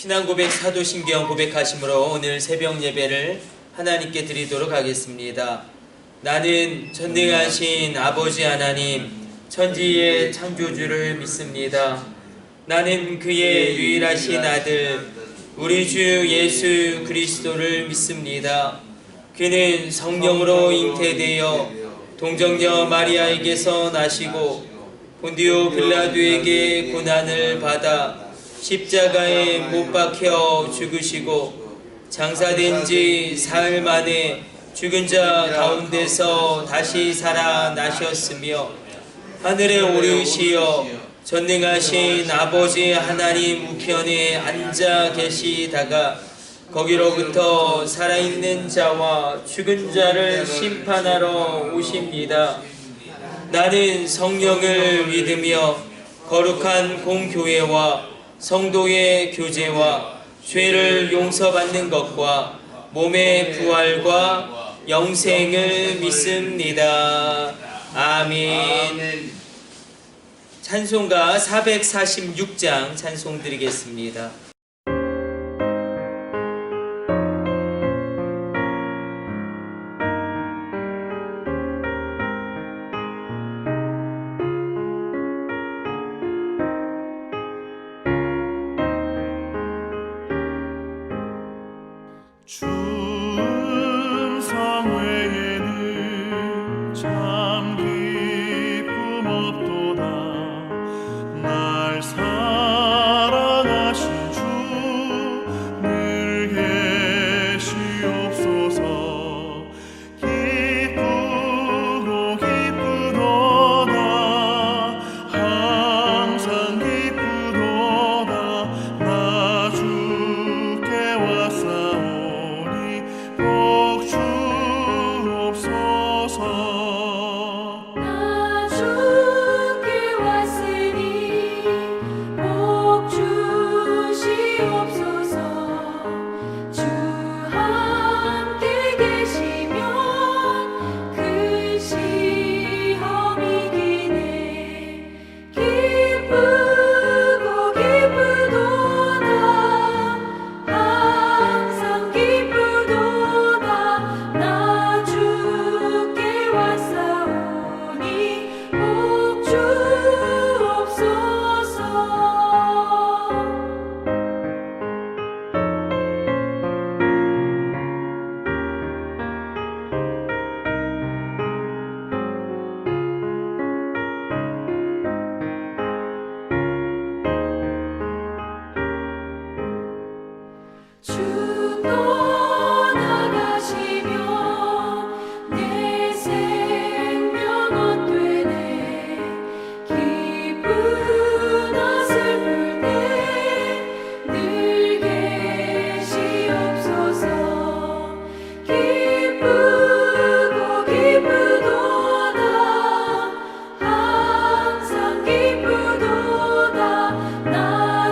신앙 고백 사도신경 고백하심으로 오늘 새벽 예배를 하나님께 드리도록 하겠습니다. 나는 전능하신 아버지 하나님 천지의 창조주를 믿습니다. 나는 그의 유일하신 아들 우리 주 예수 그리스도를 믿습니다. 그는 성령으로 잉태되어 동정녀 마리아에게서 나시고 본디오 빌라도에게 고난을 받아 십자가에 못 박혀 죽으시고 장사된 지 사흘 만에 죽은 자 가운데서 다시 살아나셨으며 하늘에 오르시어 전능하신 아버지 하나님 우편에 앉아 계시다가 거기로부터 살아있는 자와 죽은 자를 심판하러 오십니다. 나는 성령을 믿으며 거룩한 공교회와 성도의 교제와 죄를 용서받는 것과 몸의 부활과 영생을 믿습니다. 아멘. 찬송가 446장 찬송 드리겠습니다. 충성 외에는 참 기쁨 없도다. 날 사랑하신 주 늘 계시옵소서. 기쁘고 기쁘도다. 항상 기쁘도다. 나 주께 왔사오니 복 주옵소서. 나 주께 왔으니 복 주시옵소서. 주 함께 계시면 큰 시험이 기네. 기쁘고 기쁘도다. 항상 기쁘도다. 나 주께 왔사오니 복 주옵소서. 주 떠나가시면 내 생명 헛되네. 기쁘나 슬플 때 늘 계시옵소서. 기쁘고 기쁘도다. 항상 기쁘도다. 나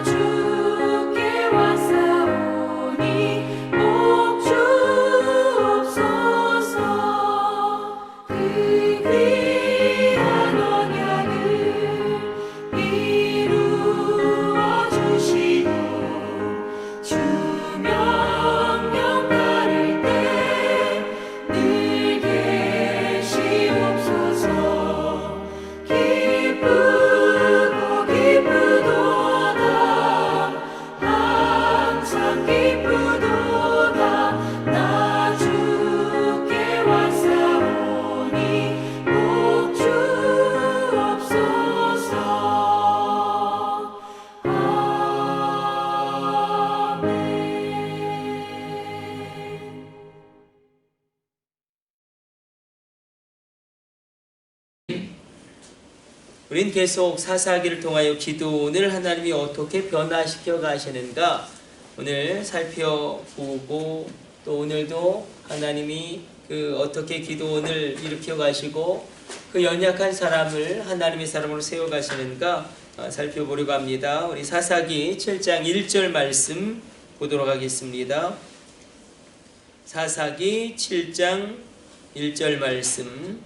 주께 왔사오니 복 주옵소서. 그 귀한 언약을 이루어 주시고 주 명령 따를 때 늘 계시옵소서. 기쁘고 기쁘도다. 항상 기쁘도다. 나 주께 왔사오니 복 주옵소서. 아멘. 우린 계속 사사기를 통하여 기도원을 하나님이 어떻게 변화시켜 가시는가 오늘 살펴보고 또 오늘도 하나님이 어떻게 기도원을 일으켜 가시고 그 연약한 사람을 하나님의 사람으로 세워 가시는가 살펴보려고 합니다. 우리 사사기 7장 1절 말씀 보도록 하겠습니다. 사사기 7장 1절 말씀.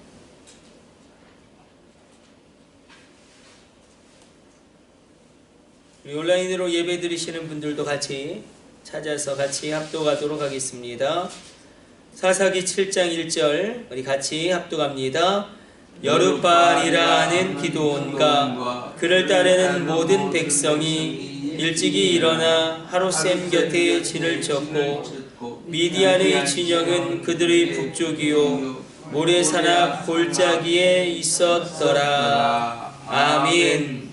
우리 온라인으로 예배 드리시는 분들도 같이 찾아서 같이 합독하도록 하겠습니다. 사사기 7장 1절 우리 같이 합독합니다. 여룻바알이라는 기드온과 그를 따르는 모든 백성이 일찍이 일어나 하롯셈 곁에 진을 쳤고 미디안의 진영은 그들의 북쪽이요 모레산 앞 골짜기에 있었더라. 아멘.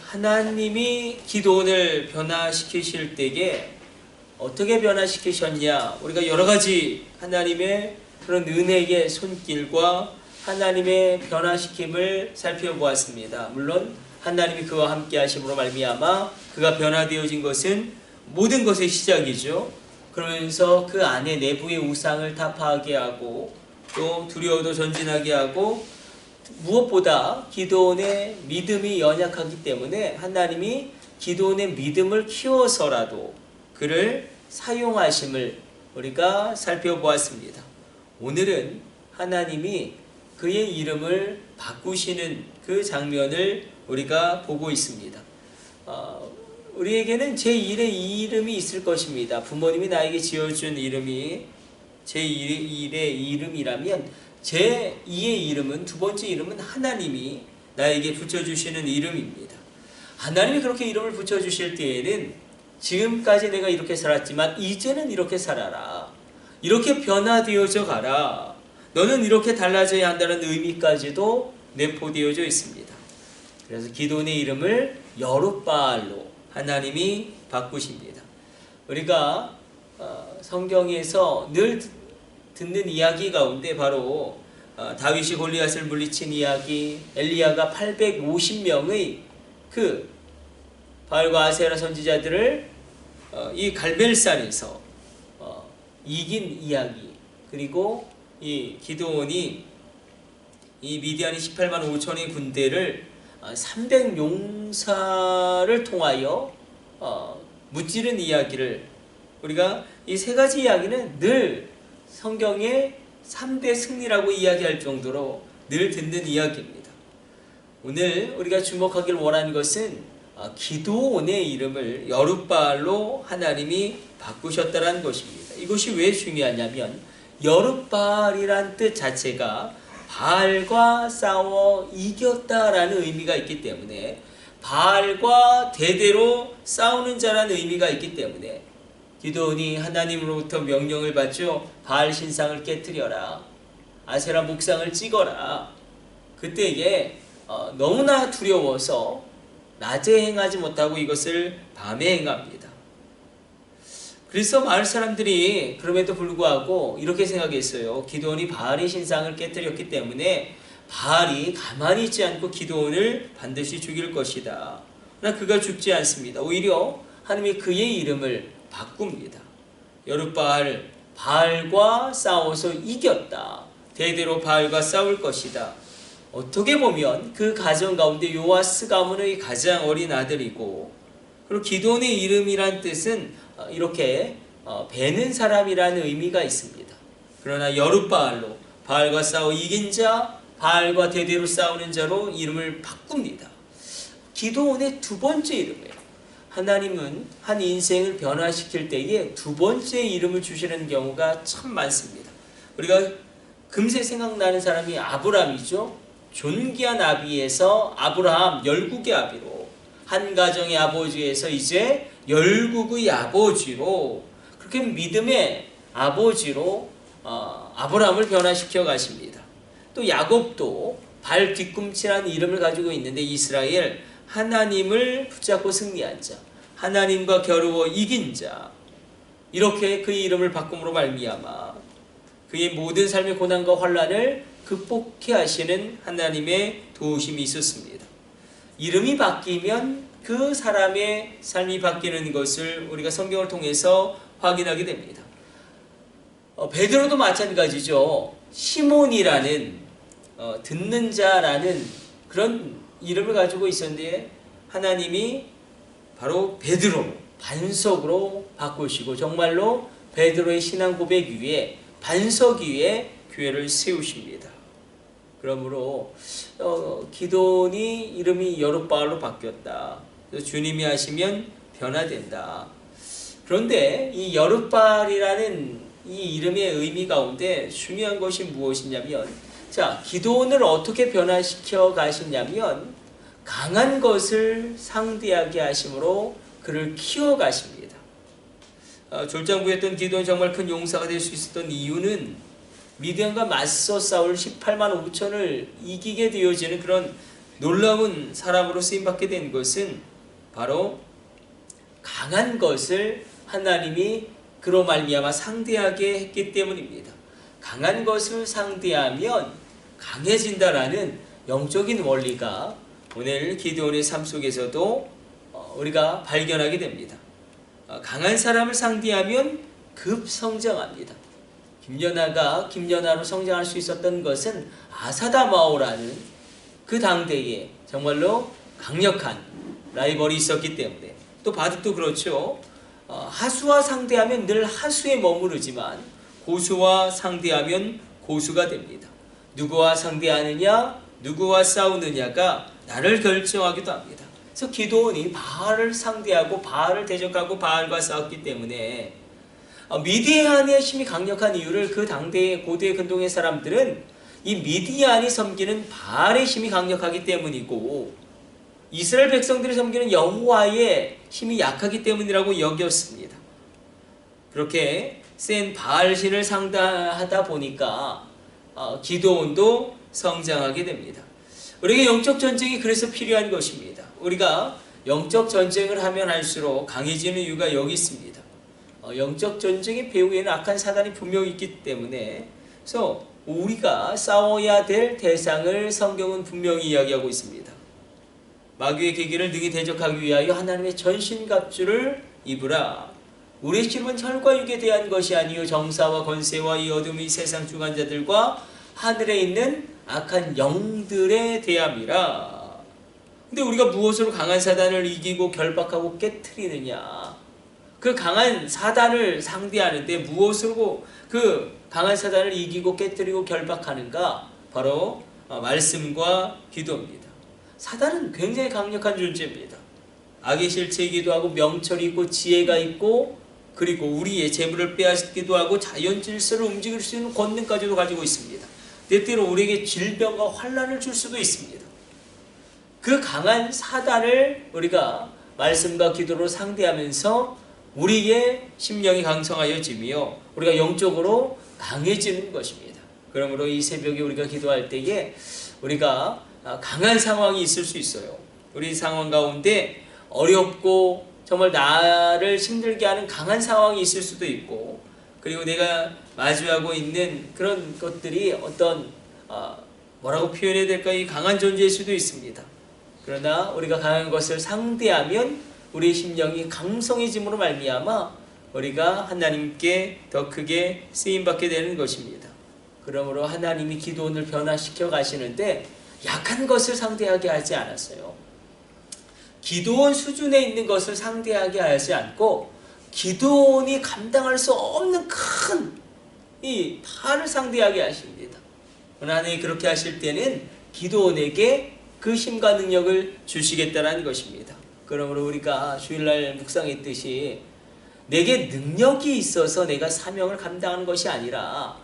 하나님이 기드온을 변화시키실 때에 어떻게 변화시키셨냐? 우리가 여러 가지 하나님의 그런 은혜의 손길과 하나님의 변화시킴을 살펴보았습니다. 물론 하나님이 그와 함께 하심으로 말미암아 그가 변화되어진 것은 모든 것의 시작이죠. 그러면서 그 안에 내부의 우상을 타파하게 하고 또 두려워도 전진하게 하고 무엇보다 기드온의 믿음이 연약하기 때문에 하나님이 기드온의 믿음을 키워서라도 그를 사용하심을 우리가 살펴보았습니다. 오늘은 하나님이 그의 이름을 바꾸시는 그 장면을 우리가 보고 있습니다. 우리에게는 제1의 이름이 있을 것입니다. 부모님이 나에게 지어준 이름이 제1의 이름이라면 제2의 이름은, 두 번째 이름은 하나님이 나에게 붙여주시는 이름입니다. 하나님이 그렇게 이름을 붙여주실 때에는 지금까지 내가 이렇게 살았지만 이제는 이렇게 살아라, 이렇게 변화되어져 가라, 너는 이렇게 달라져야 한다는 의미까지도 내포되어져 있습니다. 그래서 기드온의 이름을 여룻바알로 하나님이 바꾸십니다. 우리가 성경에서 늘 듣는 이야기 가운데 바로 다윗이 골리앗을 물리친 이야기, 엘리야가 850명의 그 바알과 아세라 선지자들을 이 갈멜산에서 이긴 이야기, 그리고 이 기드온이 이 미디안이 18만 5천의 군대를 300용사를 통하여 무찌른 이야기를, 우리가 이 세 가지 이야기는 늘 성경의 3대 승리라고 이야기할 정도로 늘 듣는 이야기입니다. 오늘 우리가 주목하길 원하는 것은 기드온의 이름을 여룻바알로 하나님이 바꾸셨다는 것입니다. 이것이 왜 중요하냐면 여룻바알이란 뜻 자체가 바알과 싸워 이겼다라는 의미가 있기 때문에, 바알과 대대로 싸우는 자라는 의미가 있기 때문에 기드온이 하나님으로부터 명령을 받죠. 바알 신상을 깨뜨려라, 아세라 목상을 찍어라. 그때에 너무나 두려워서 낮에 행하지 못하고 이것을 밤에 행합니다. 그래서 마을 사람들이 그럼에도 불구하고 이렇게 생각했어요. 기드온이 바알의 신상을 깨뜨렸기 때문에 바알이 가만히 있지 않고 기드온을 반드시 죽일 것이다. 그러나 그가 죽지 않습니다. 오히려 하나님이 그의 이름을 바꿉니다. 여룻바알, 바알과 싸워서 이겼다. 대대로 바알과 싸울 것이다. 어떻게 보면 그 가정 가운데 요아스 가문의 가장 어린 아들이고, 그리고 기드온의 이름이란 뜻은 이렇게 베는 사람이라는 의미가 있습니다. 그러나 여룻바알로 바알과 싸워 이긴 자, 바알과 대대로 싸우는 자로 이름을 바꿉니다. 기드온의 두 번째 이름이에요. 하나님은 한 인생을 변화시킬 때에 두 번째 이름을 주시는 경우가 참 많습니다. 우리가 금세 생각나는 사람이 아브람이죠. 존귀한 아비에서 아브라함, 열국의 아비로, 한 가정의 아버지에서 이제 열국의 아버지로, 그렇게 믿음의 아버지로 아브라함을 변화시켜 가십니다. 또 야곱도 발 뒤꿈치라는 이름을 가지고 있는데, 이스라엘, 하나님을 붙잡고 승리한 자, 하나님과 겨루어 이긴 자, 이렇게 그의 이름을 바꿈으로 말미암아 그의 모든 삶의 고난과 환난을 극복해 하시는 하나님의 도우심이 있었습니다. 이름이 바뀌면 그 사람의 삶이 바뀌는 것을 우리가 성경을 통해서 확인하게 됩니다. 베드로도 마찬가지죠. 시몬이라는 듣는 자라는 그런 이름을 가지고 있었는데, 하나님이 바로 베드로 반석으로 바꾸시고 정말로 베드로의 신앙 고백 위에, 반석 위에 교회를 세우십니다. 그러므로 기드온이 이름이 여룻바알로 바뀌었다. 그래서 주님이 하시면 변화된다. 그런데 이 여룻발이라는 이 이름의 의미 가운데 중요한 것이 무엇이냐면, 자, 기도원을 어떻게 변화시켜 가시냐면 강한 것을 상대하게 하심으로 그를 키워 가십니다. 졸장부였던 기도원 정말 큰 용사가 될 수 있었던 이유는 미디안과 맞서 싸울 18만 5천을 이기게 되어지는 그런 놀라운 사람으로 쓰임받게 된 것은 바로 강한 것을 하나님이 그로 말미암아 상대하게 했기 때문입니다. 강한 것을 상대하면 강해진다라는 영적인 원리가 오늘 기드온의 삶 속에서도 우리가 발견하게 됩니다. 강한 사람을 상대하면 급성장합니다. 김연아가 김연아로 성장할 수 있었던 것은 아사다마오라는 그 당대에 정말로 강력한 라이벌이 있었기 때문에, 또 바둑도 그렇죠. 하수와 상대하면 늘 하수에 머무르지만 고수와 상대하면 고수가 됩니다. 누구와 상대하느냐, 누구와 싸우느냐가 나를 결정하기도 합니다. 그래서 기드온이 바알을 상대하고 바알을 대적하고 바알과 싸웠기 때문에 미디안의 힘이 강력한 이유를 그 당대의 고대 근동의 사람들은 이 미디안이 섬기는 바알의 힘이 강력하기 때문이고 이스라엘 백성들이 섬기는 여호와의 힘이 약하기 때문이라고 여겼습니다. 그렇게 센 바알신을 상대하다 보니까 기드온도 성장하게 됩니다. 우리에게 영적 전쟁이 그래서 필요한 것입니다. 우리가 영적 전쟁을 하면 할수록 강해지는 이유가 여기 있습니다. 영적 전쟁의 배후에는 악한 사단이 분명히 있기 때문에, 그래서 우리가 싸워야 될 대상을 성경은 분명히 이야기하고 있습니다. 마귀의 계기를 능히 대적하기 위하여 하나님의 전신갑주를 입으라. 우리의 힘은 혈과 육에 대한 것이 아니요 정사와 권세와 이 어둠의 세상 주관자들과 하늘에 있는 악한 영들에 대함이라. 근데 우리가 무엇으로 강한 사단을 이기고 결박하고 깨트리느냐? 그 강한 사단을 상대하는데 무엇으로 그 강한 사단을 이기고 깨뜨리고 결박하는가? 바로 말씀과 기도입니다. 사단은 굉장히 강력한 존재입니다. 악의 실체이기도 하고 명철이 있고 지혜가 있고, 그리고 우리의 재물을 빼앗기도 하고 자연 질서를 움직일 수 있는 권능까지도 가지고 있습니다. 때때로 우리에게 질병과 환난을 줄 수도 있습니다. 그 강한 사단을 우리가 말씀과 기도로 상대하면서 우리의 심령이 강성하여지며 우리가 영적으로 강해지는 것입니다. 그러므로 이 새벽에 우리가 기도할 때에 우리가 강한 상황이 있을 수 있어요. 우리 상황 가운데 어렵고 정말 나를 힘들게 하는 강한 상황이 있을 수도 있고, 그리고 내가 마주하고 있는 그런 것들이 어떤 뭐라고 표현해야 될까, 이 강한 존재일 수도 있습니다. 그러나 우리가 강한 것을 상대하면 우리의 심령이 강성해짐으로 말미암아 우리가 하나님께 더 크게 쓰임받게 되는 것입니다. 그러므로 하나님이 기도원을 변화시켜 가시는데 약한 것을 상대하게 하지 않았어요. 기도원 수준에 있는 것을 상대하게 하지 않고 기도원이 감당할 수 없는 큰 이 바알을 상대하게 하십니다. 하나님이 그렇게 하실 때는 기도원에게 그 힘과 능력을 주시겠다는 것입니다. 그러므로 우리가 주일날 묵상했듯이 내게 능력이 있어서 내가 사명을 감당하는 것이 아니라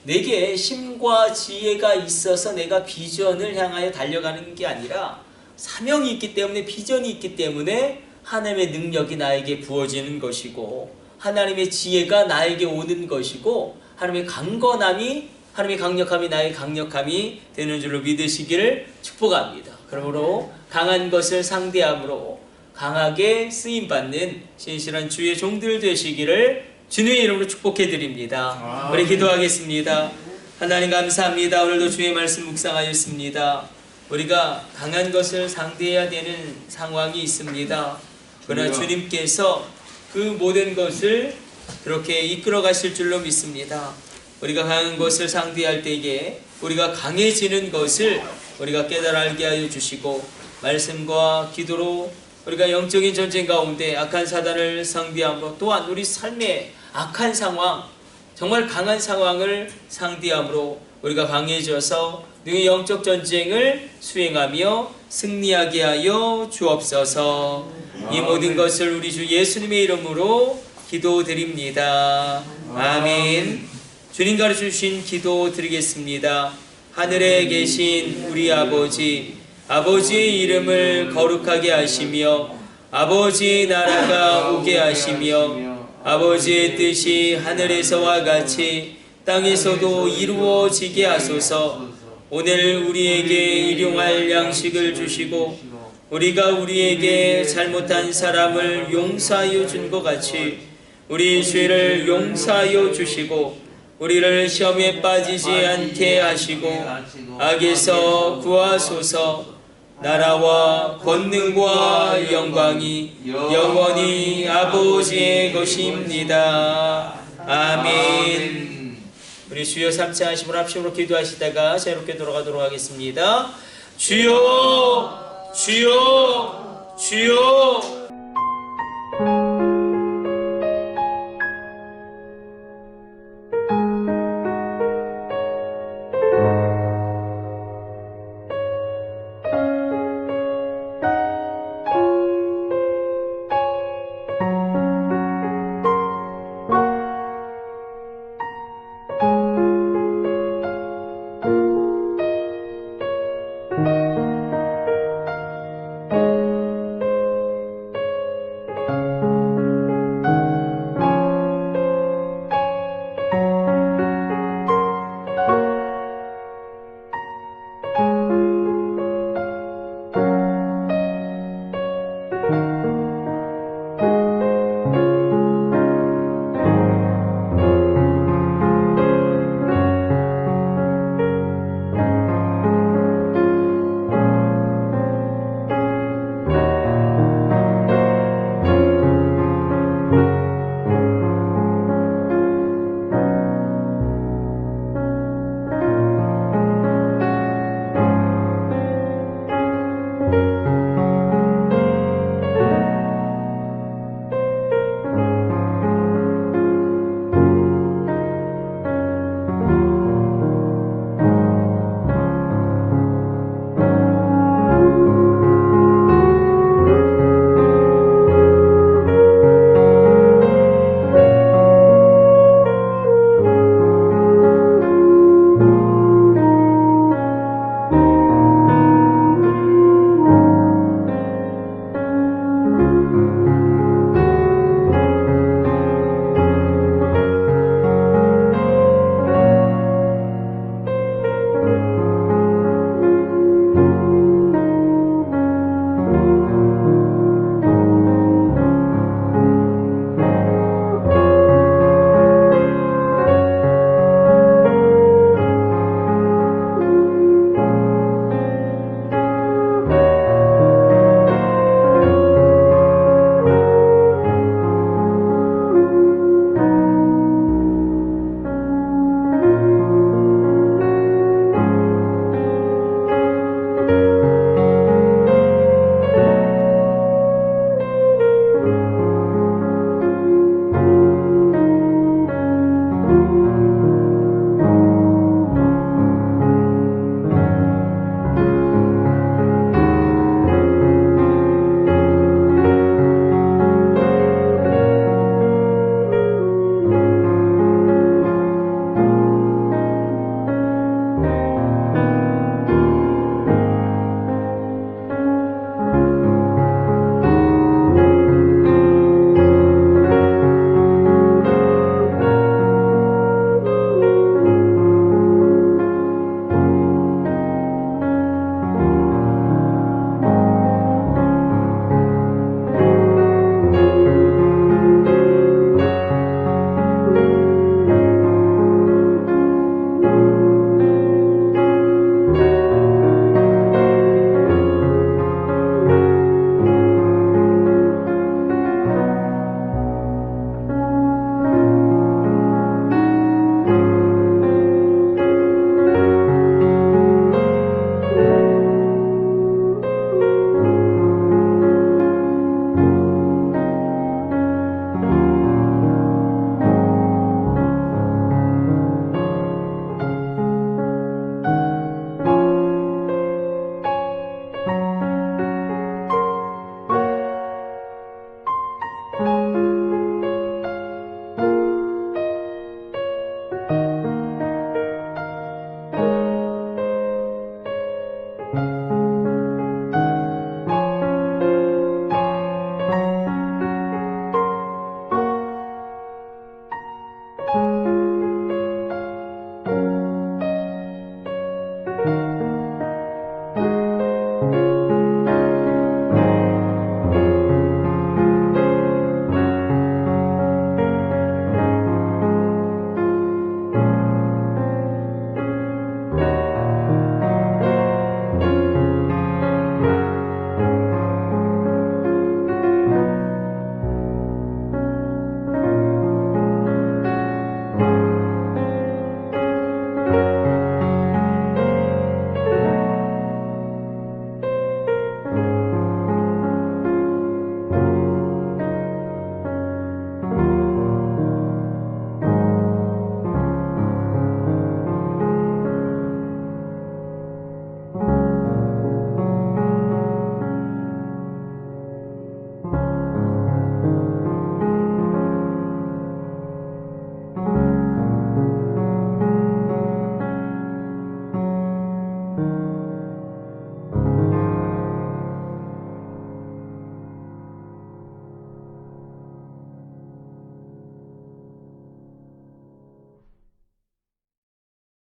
내게 힘과 지혜가 있어서 내가 비전을 향하여 달려가는 게 아니라 사명이 있기 때문에, 비전이 있기 때문에 하나님의 능력이 나에게 부어지는 것이고 하나님의 지혜가 나에게 오는 것이고 하나님의 강건함이, 하나님의 강력함이 나의 강력함이 되는 줄로 믿으시기를 축복합니다. 그러므로 강한 것을 상대함으로 강하게 쓰임받는 신실한 주의 종들 되시기를 주님의 이름으로 축복해 드립니다. 우리 기도하겠습니다. 하나님 감사합니다. 오늘도 주의 말씀 묵상하였습니다. 우리가 강한 것을 상대해야 되는 상황이 있습니다. 그러나 주님께서 그 모든 것을 그렇게 이끌어 가실 줄로 믿습니다. 우리가 강한 것을 상대할 때에 우리가 강해지는 것을 우리가 깨달아 알게 하여 주시고, 말씀과 기도로 우리가 영적인 전쟁 가운데 악한 사단을 상대함으로, 또한 우리 삶의 악한 상황, 정말 강한 상황을 상대함으로 우리가 강해져서 능히 영적 전쟁을 수행하며 승리하게 하여 주옵소서. 이 모든 것을 우리 주 예수님의 이름으로 기도드립니다. 아멘. 주님 가르쳐주신 기도 드리겠습니다. 하늘에 계신 우리 아버지, 아버지의 이름을 거룩하게 하시며 아버지의 나라가 오게 하시며 아버지의 뜻이 하늘에서와 같이 땅에서도 이루어지게 하소서. 오늘 우리에게 일용할 양식을 주시고 우리가 우리에게 잘못한 사람을 용서하여 준 것 같이 우리 죄를 용서하여 주시고 우리를 시험에 빠지지 않게 하시고 악에서 구하소서. 나라와 권능과 영광이 영원히 아버지의 것입니다. 아멘. 우리 주여 삼차 하심으로 합심으로 기도하시다가 새롭게 돌아가도록 하겠습니다. 주여 주여 주여